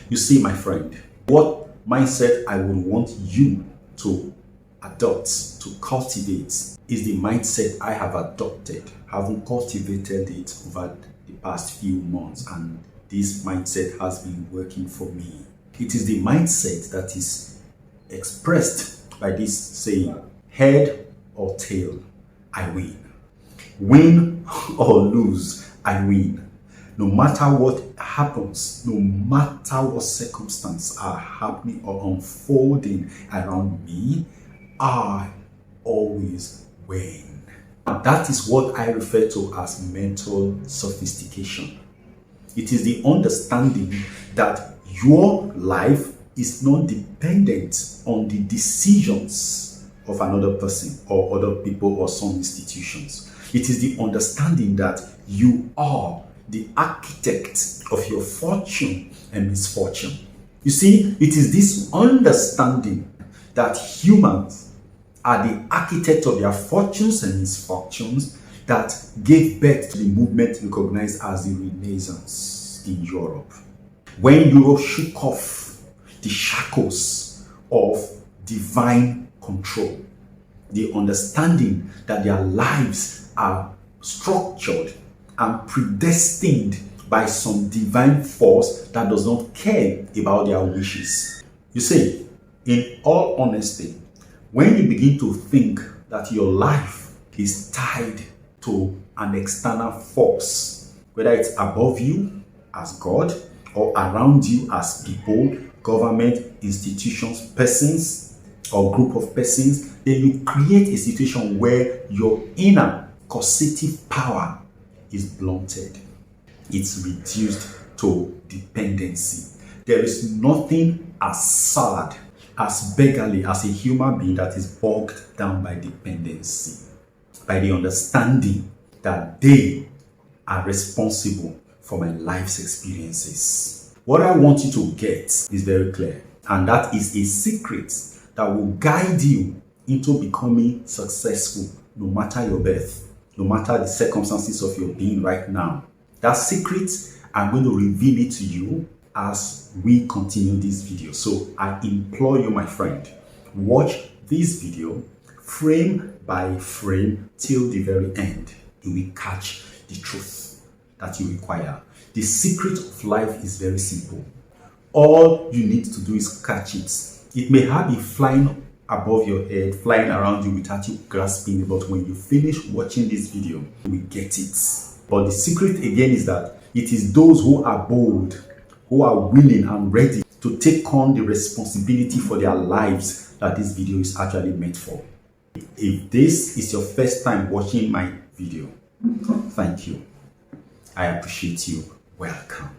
You see, my friend, what mindset I would want you to adopt, to cultivate, is the mindset I have adopted, having cultivated it over the past few months, and this mindset has been working for me. It is the mindset that is expressed by this saying: head or tail, I win. Win or lose, I win. No matter what happens, no matter what circumstances are happening or unfolding around me, I always win. That is what I refer to as mental sophistication. It is the understanding that your life is not dependent on the decisions of another person or other people or some institutions. It is the understanding that you are the architect of your fortune and misfortune. You see, it is this understanding that humans are the architect of their fortunes and misfortunes that gave birth to the movement recognized as the Renaissance in Europe. When Europe shook off the shackles of divine control, the understanding that their lives are structured and predestined by some divine force that does not care about their wishes. You see, in all honesty, when you begin to think that your life is tied to an external force, whether it's above you as God or around you as people, government, institutions, persons, or group of persons, then you create a situation where your inner causative power is blunted. It's reduced to dependency. There is nothing as sad, as beggarly as a human being that is bogged down by dependency, by the understanding that they are responsible for my life's experiences. What I want you to get is very clear, and that is a secret that will guide you into becoming successful no matter your birth, no matter the circumstances of your being right now. That secret, I'm going to reveal it to you as we continue this video. So I implore you, my friend, watch this video frame by frame till the very end. You will catch the truth that you require. The secret of life is very simple. All you need to do is catch it. It may have been flying above your head, flying around you without you grasping it, but when you finish watching this video, you will get it. But the secret again is that it is those who are bold, who are willing and ready to take on the responsibility for their lives that this video is actually meant for. If this is your first time watching my video, thank you. I appreciate you. Welcome.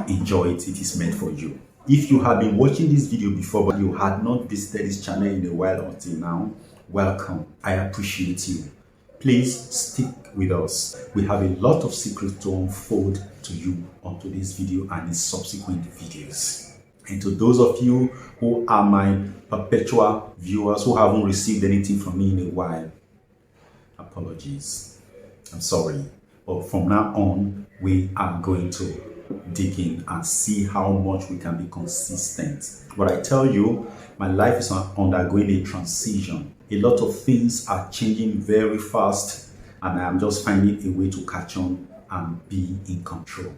Enjoy it. It is meant for you. If you have been watching this video before but you had not visited this channel in a while until now, welcome. I appreciate you. Please stick with us. We have a lot of secrets to unfold to you onto this video and in subsequent videos. And to those of you who are my perpetual viewers who haven't received anything from me in a while, apologies. I'm sorry. But from now on, we are going to dig in and see how much we can be consistent. But I tell you, my life is undergoing a transition. A lot of things are changing very fast, and I am just finding a way to catch on and be in control.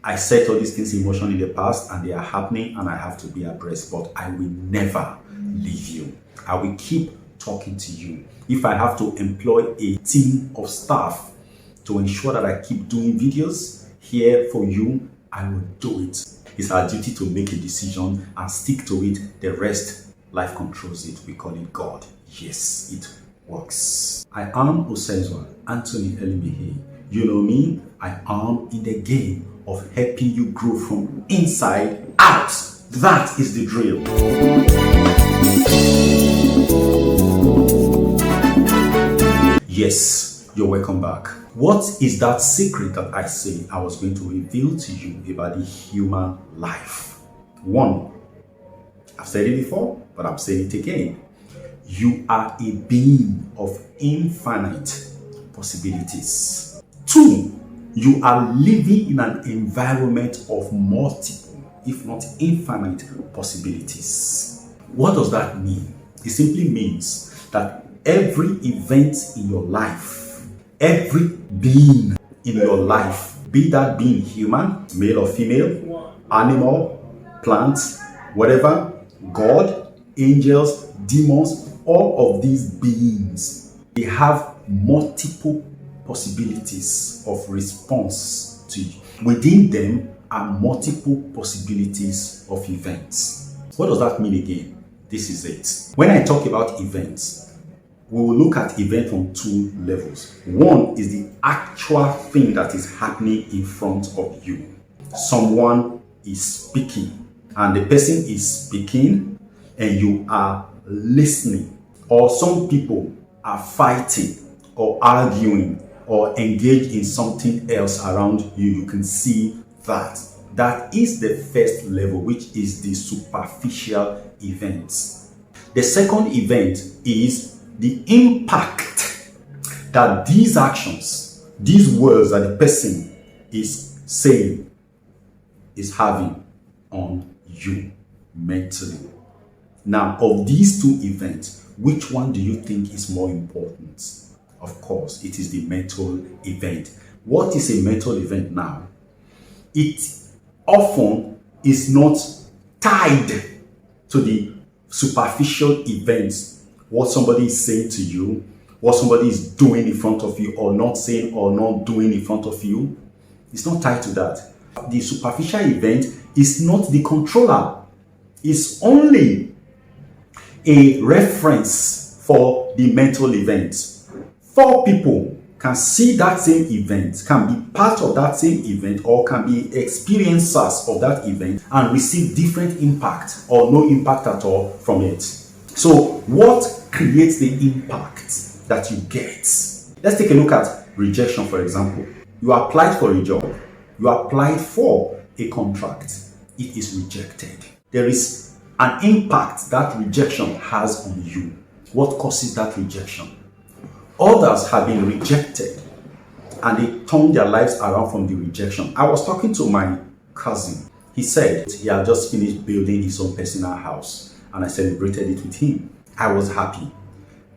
I said all these things in motion in the past, and they are happening, and I have to be abreast, but I will never leave you. I will keep talking to you. If I have to employ a team of staff to ensure that I keep doing videos here for you, I will do it. It's our duty to make a decision and stick to it. The rest, life controls it. We call it God. Yes, it works. I am Osezuah Elimihe. You know me, I am in the game of helping you grow from inside out. That is the drill. Yes, you're welcome back. What is that secret that I say I was going to reveal to you about the human life? One, I've said it before, but I'm saying it again. You are a being of infinite possibilities. Two, you are living in an environment of multiple if not infinite possibilities. What does that mean? It simply means that every event in your life, every being in your life, be that being human, male or female, animal, plants, whatever, God, angels, demons, all of these beings, they have multiple possibilities of response to you. Within them are multiple possibilities of events. What does that mean again? This is it. When I talk about events, we will look at event from two levels. One is the actual thing that is happening in front of you. Someone is speaking, and the person is speaking and you are listening. Or some people are fighting or arguing or engaged in something else around you. You can see that. That is the first level, which is the superficial events. The second event is the impact that these actions, these words that the person is saying, is having on you mentally. Now, of these two events, which one do you think is more important? Of course, it is the mental event. What is a mental event now? It often is not tied to the superficial events, what somebody is saying to you, what somebody is doing in front of you, or not saying or not doing in front of you. It's not tied to that. The superficial event is not the controller. It's only a reference for the mental event. Four people can see that same event, can be part of that same event, or can be experiencers of that event and receive different impact or no impact at all from it. So what creates the impact that you get? Let's take a look at rejection, for example. You applied for a job. You applied for a contract. It is rejected. There is an impact that rejection has on you. What causes that rejection? Others have been rejected and they turned their lives around from the rejection. I was talking to my cousin. He said he had just finished building his own personal house and I celebrated it with him. I was happy.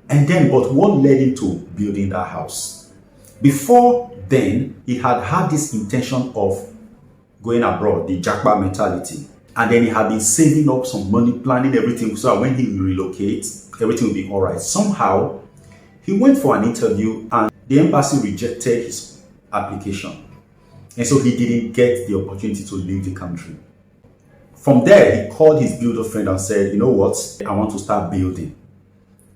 But what led him to building that house? Before then, he had this intention of going abroad, the jackpot mentality. And then he had been saving up some money, planning everything so that when he relocates, everything will be all right. Somehow, he went for an interview and the embassy rejected his application. And so he didn't get the opportunity to leave the country. From there, he called his builder friend and said, you know what? I want to start building.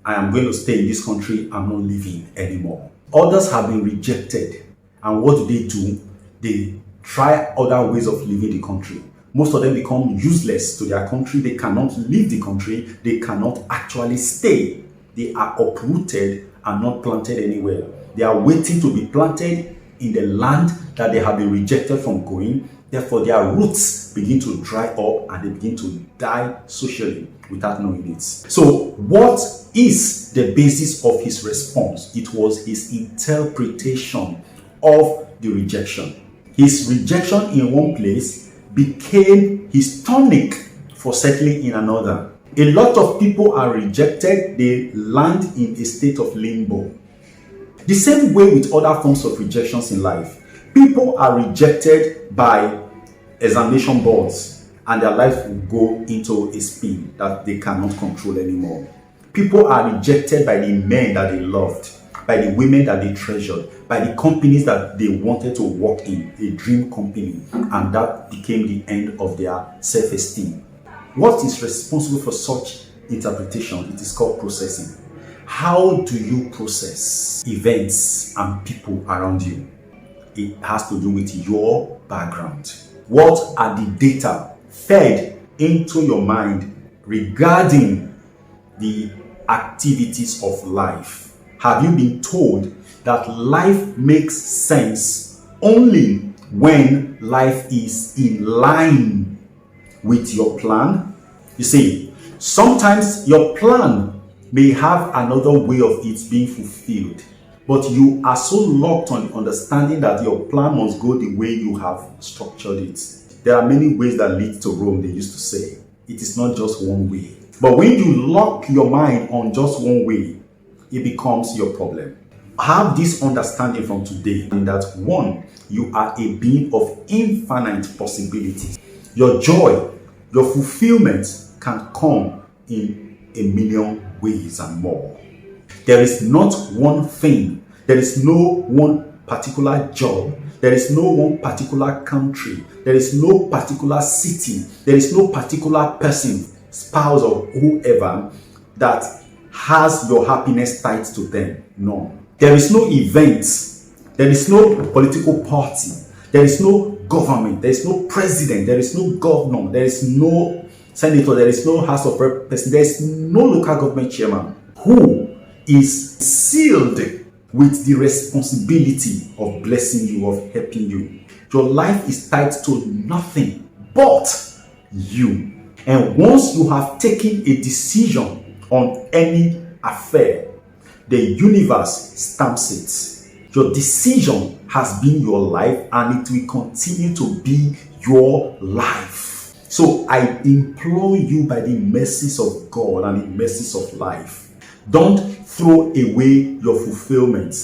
I am going to stay in this country. I'm not living anymore. Others have been rejected. And what do? They try other ways of leaving the country. Most of them become useless to their country. They cannot leave the country. They cannot actually stay. They are uprooted and not planted anywhere. They are waiting to be planted in the land that they have been rejected from going. Therefore, their roots begin to dry up and they begin to die socially without knowing it. So, what is the basis of his response? It was his interpretation of the rejection. His rejection in one place became his tonic for settling in another. A lot of people are rejected, they land in a state of limbo. The same way with other forms of rejections in life. People are rejected by examination boards and their life will go into a spin that they cannot control anymore. People are rejected by the men that they loved, by the women that they treasured, by the companies that they wanted to work in, a dream company, and that became the end of their self-esteem. What is responsible for such interpretation? It is called processing. How do you process events and people around you? It has to do with your background. What are the data fed into your mind regarding the activities of life? Have you been told that life makes sense only when life is in line with your plan? You see, sometimes your plan may have another way of it being fulfilled, but you are so locked on the understanding that your plan must go the way you have structured it. There are many ways that lead to Rome, they used to say. It is not just one way. But when you lock your mind on just one way, it becomes your problem. Have this understanding from today, in that one, you are a being of infinite possibilities. Your joy, your fulfillment can come in a million ways and more. There is not one thing. There is no one particular job. There is no one particular country. There is no particular city. There is no particular person, spouse or whoever, that has your happiness tied to them. No. There is no event. There is no political party. There is no government. There is no president. There is no governor. There is no senator. There is no House of Representatives. There is no local government chairman who is sealed with the responsibility of blessing you, of helping you. Your life is tied to nothing but you. And once you have taken a decision on any affair, the universe stamps it. Your decision has been your life, and it will continue to be your life. So I implore you, by the mercies of God and the mercies of life, don't throw away your fulfillment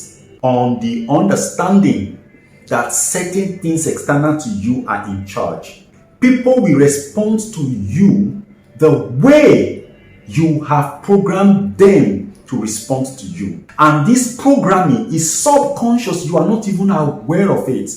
on the understanding that certain things external to you are in charge. People will respond to you the way you have programmed them to respond to you. And this programming is subconscious. You are not even aware of it.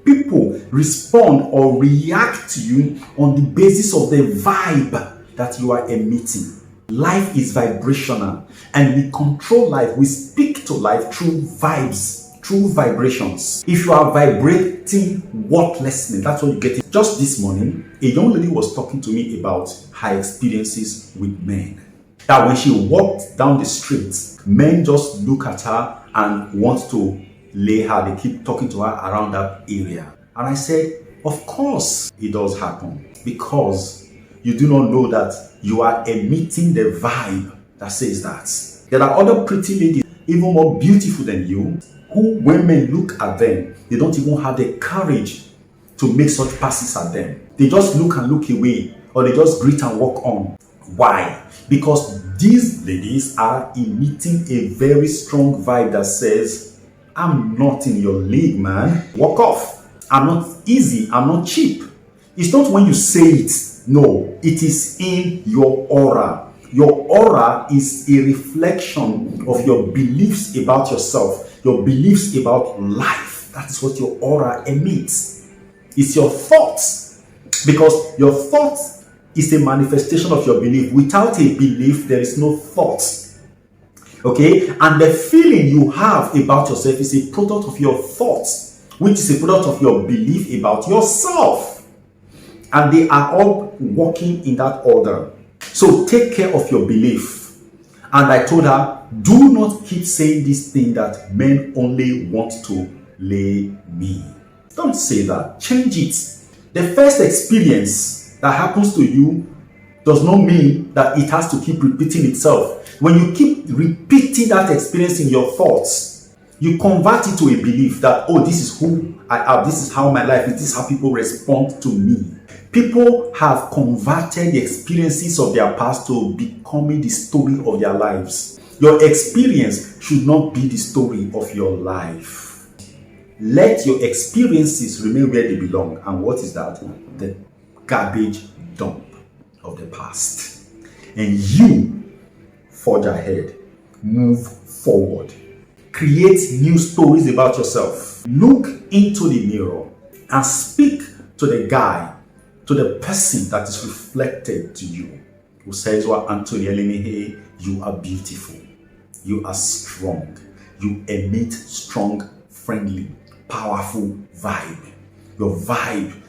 People respond or react to you on the basis of the vibe that you are emitting. Life is vibrational, and we control life. We speak to life through vibes, through vibrations. If you are vibrating worthlessness, that's what you get. Just this morning, a young lady was talking to me about her experiences with men. That when she walked down the street, men just look at her and want to lay her. They keep talking to her around that area. And I said, of course it does happen, because you do not know that you are emitting the vibe that says that. There are other pretty ladies, even more beautiful than you, who, when men look at them, they don't even have the courage to make such passes at them. They just look and look away, or they just greet and walk on. Why? Because these ladies are emitting a very strong vibe that says, I'm not in your league, man. Walk off. I'm not easy. I'm not cheap. It's not when you say it. No, it is in your aura. Your aura is a reflection of your beliefs about yourself, your beliefs about life. That's what your aura emits. It's your thoughts. Because your thoughts is a manifestation of your belief. Without a belief, there is no thought. Okay? And the feeling you have about yourself is a product of your thoughts, which is a product of your belief about yourself. And they are all working in that order. So take care of your belief. And I told her, do not keep saying this thing that men only want to lay me. Don't say that. Change it. The first experience that happens to you does not mean that it has to keep repeating itself. When you keep repeating that experience in your thoughts, you convert it to a belief that, oh, this is who I am, this is how my life is, this is how people respond to me. People have converted the experiences of their past to becoming the story of their lives. Your experience should not be the story of your life. Let your experiences remain where they belong. And what is that? The garbage dump of the past. And you forge ahead. Move forward. Create new stories about yourself. Look into the mirror and speak to the guy, to the person that is reflected to you. Osezuah Elimihe, you are beautiful. You are strong. You emit strong, friendly, powerful vibe. Your vibe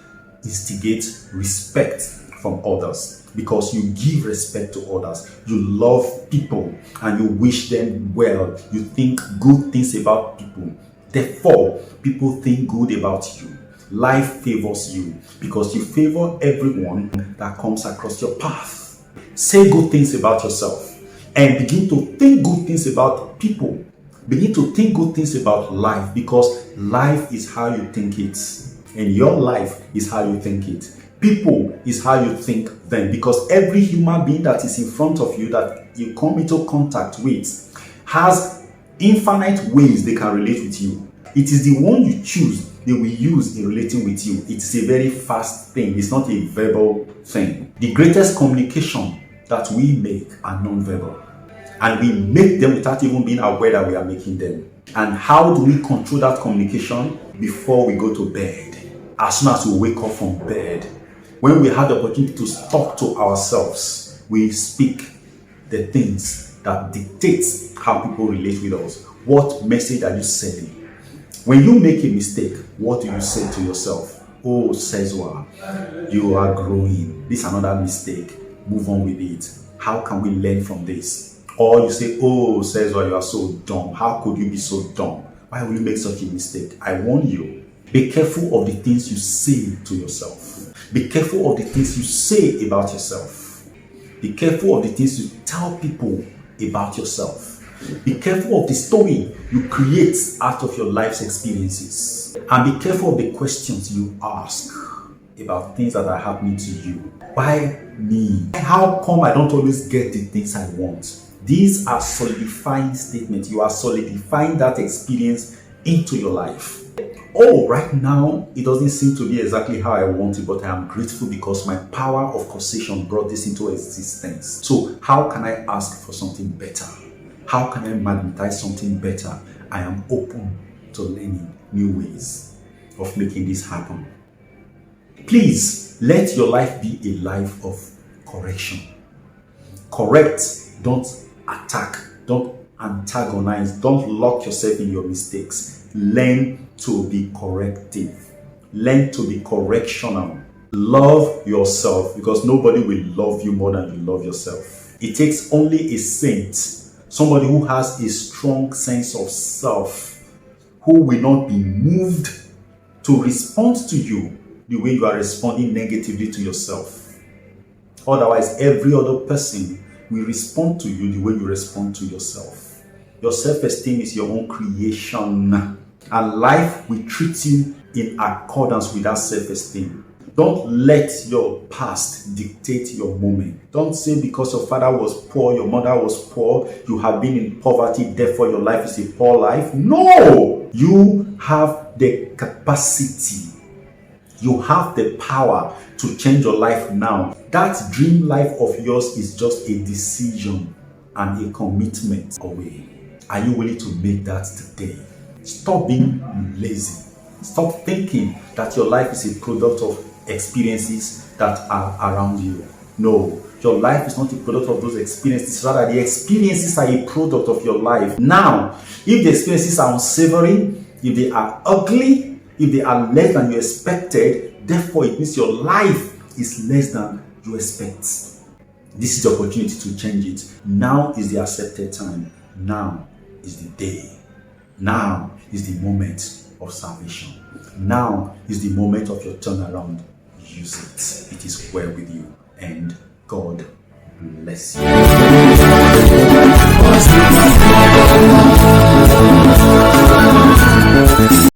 instigates respect from others because you give respect to others. You love people and you wish them well. You think good things about people. Therefore, people think good about you. Life favors you because you favor everyone that comes across your path. Say good things about yourself and begin to think good things about people. Begin to think good things about life because life is how you think it. And your life is how you think it. People is how you think them, because every human being that is in front of you that you come into contact with has infinite ways they can relate with you. It is the one you choose they will use in relating with you. It's a very fast thing. It's not a verbal thing. The greatest communication that we make are non-verbal, and we make them without even being aware that we are making them. And how do we control that communication? Before we go to bed, as soon as we wake up from bed, when we have the opportunity to talk to ourselves, we speak the things that dictate how people relate with us. What message are you sending? When you make a mistake, what do you say to yourself? Oh, Osezuah, you are growing. This is another mistake. Move on with it. How can we learn from this? Or you say, oh, Osezuah, you are so dumb. How could you be so dumb? Why will you make such a mistake? I warn you. Be careful of the things you say to yourself. Be careful of the things you say about yourself. Be careful of the things you tell people about yourself. Be careful of the story you create out of your life's experiences. And be careful of the questions you ask about things that are happening to you. Why me? How come I don't always get the things I want? These are solidifying statements. You are solidifying that experience into your life. Oh, right now, it doesn't seem to be exactly how I want it, but I am grateful because my power of causation brought this into existence. So how can I ask for something better? How can I magnetize something better? I am open to learning new ways of making this happen. Please, let your life be a life of correction. Correct, don't attack, don't antagonize, don't lock yourself in your mistakes. Learn to be corrective. Learn to be correctional. Love yourself, because nobody will love you more than you love yourself. It takes only a saint, somebody who has a strong sense of self, who will not be moved to respond to you the way you are responding negatively to yourself. Otherwise, every other person will respond to you the way you respond to yourself. Your self-esteem is your own creation. And life will treat you in accordance with that self-esteem. Don't let your past dictate your moment. Don't say because your father was poor, your mother was poor, you have been in poverty, therefore your life is a poor life. No! You have the capacity. You have the power to change your life now. That dream life of yours is just a decision and a commitment away. Are you willing to make that today? Stop being lazy. Stop thinking that your life is a product of experiences that are around you. No, your life is not a product of those experiences. Rather, the experiences are a product of your life. Now, if the experiences are unsavory, if they are ugly, if they are less than you expected, therefore it means your life is less than you expect. This is the opportunity to change it. Now is the accepted time. Now is the day. Now is the moment of salvation. Now is the moment of your turnaround. Use it. It is well with you. And God bless you.